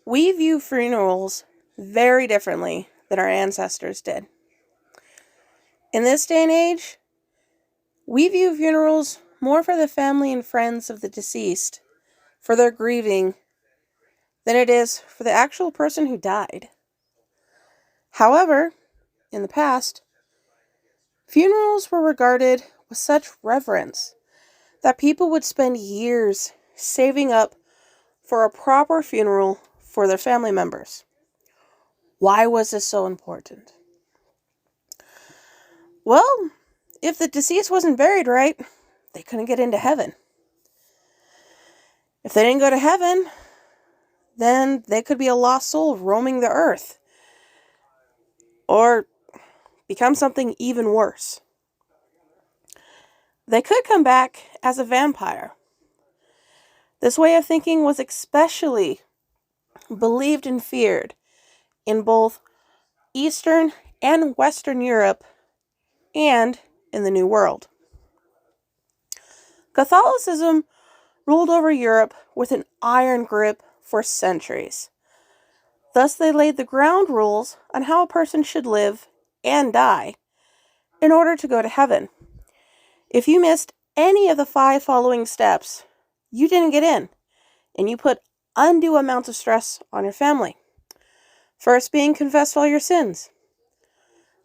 We view funerals very differently than our ancestors did. In this day and age, we view funerals more for the family and friends of the deceased, for their grieving, than it is for the actual person who died. However, in the past, funerals were regarded with such reverence that people would spend years saving up for a proper funeral for their family members. Why was this so important? Well, if the deceased wasn't buried right, they couldn't get into heaven. If they didn't go to heaven, then they could be a lost soul roaming the earth. Or become something even worse. They could come back as a vampire. This way of thinking was especially believed and feared in both Eastern and Western Europe and in the New World. Catholicism ruled over Europe with an iron grip for centuries. Thus, they laid the ground rules on how a person should live and die in order to go to heaven. If you missed any of the 5 following steps, you didn't get in, and you put undue amounts of stress on your family. First being confess all your sins.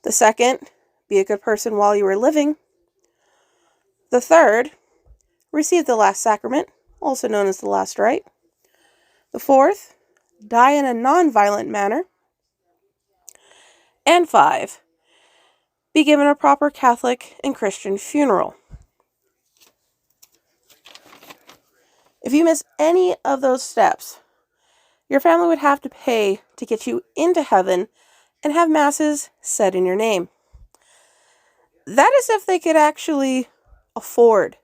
The second, be a good person while you were living. The third, receive the last sacrament, also known as the last rite. The fourth, die in a non-violent manner. And 5, be given a proper Catholic and Christian funeral. If you miss any of those steps, your family would have to pay to get you into heaven and have masses said in your name. That is if they could actually afford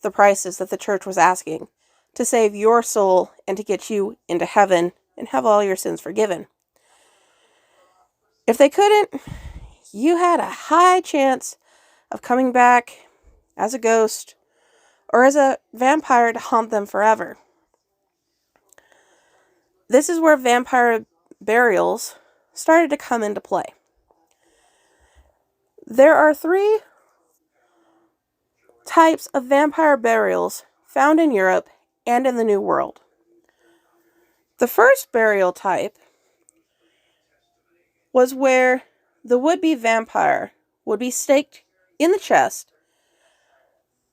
the prices that the church was asking to save your soul and to get you into heaven and have all your sins forgiven. If they couldn't, you had a high chance of coming back as a ghost or as a vampire to haunt them forever. This is where vampire burials started to come into play. There are 3 types of vampire burials found in Europe and in the New World. The first burial type was where the would-be vampire would be staked in the chest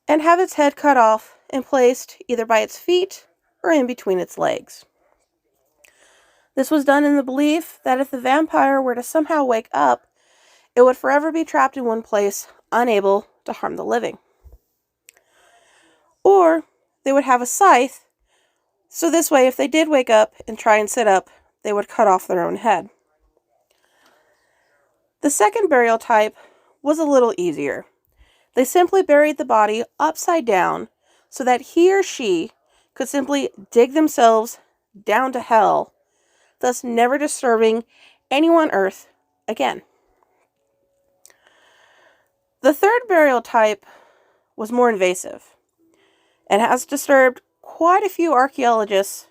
and have its head cut off and placed either by its feet or in between its legs. This was done in the belief that if the vampire were to somehow wake up, it would forever be trapped in one place, unable to harm the living. Or they would have a scythe, so this way if they did wake up and try and sit up, they would cut off their own head. The second burial type was a little easier. They simply buried the body upside down so that he or she could simply dig themselves down to hell, thus never disturbing anyone on earth again. The third burial type was more invasive and has disturbed quite a few archaeologists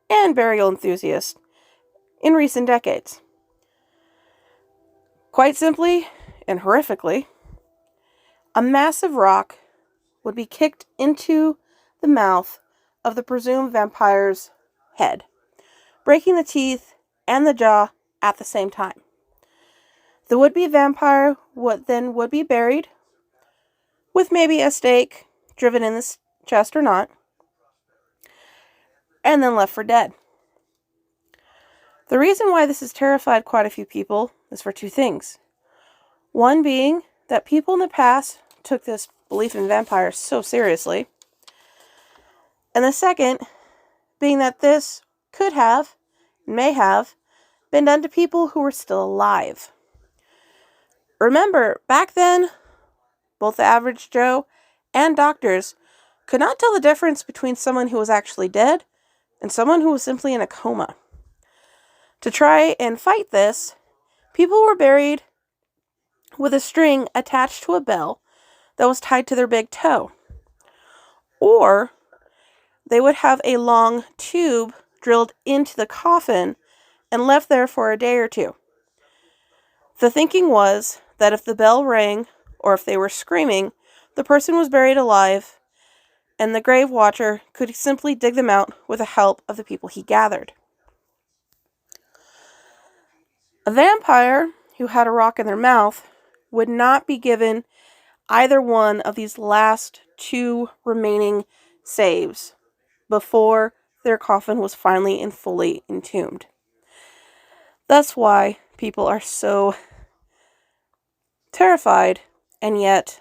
and burial enthusiasts in recent decades. Quite simply and horrifically, a massive rock would be kicked into the mouth of the presumed vampire's head, breaking the teeth and the jaw at the same time. The would-be vampire would be buried with maybe a stake driven in the chest or not, and then left for dead. The reason why this has terrified quite a few people is for 2 things. One being that people in the past took this belief in vampires so seriously, and the second being that this could have, may have, been done to people who were still alive. Remember, back then, both the average Joe and doctors could not tell the difference between someone who was actually dead and someone who was simply in a coma. To try and fight this, People were buried with a string attached to a bell that was tied to their big toe. Or they would have a long tube drilled into the coffin and left there for a day or two. The thinking was that if the bell rang, or if they were screaming, the person was buried alive, and the grave watcher could simply dig them out with the help of the people he gathered. A vampire who had a rock in their mouth would not be given either one of these last two remaining saves before their coffin was finally and fully entombed. That's why people are so terrified and yet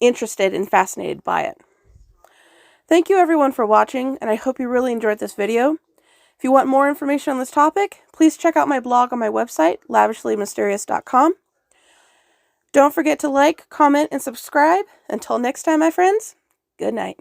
interested and fascinated by it. Thank you everyone for watching, and I hope you really enjoyed this video. If you want more information on this topic, please check out my blog on my website, lavishlymysterious.com. Don't forget to like, comment, and subscribe. Until next time, my friends, good night.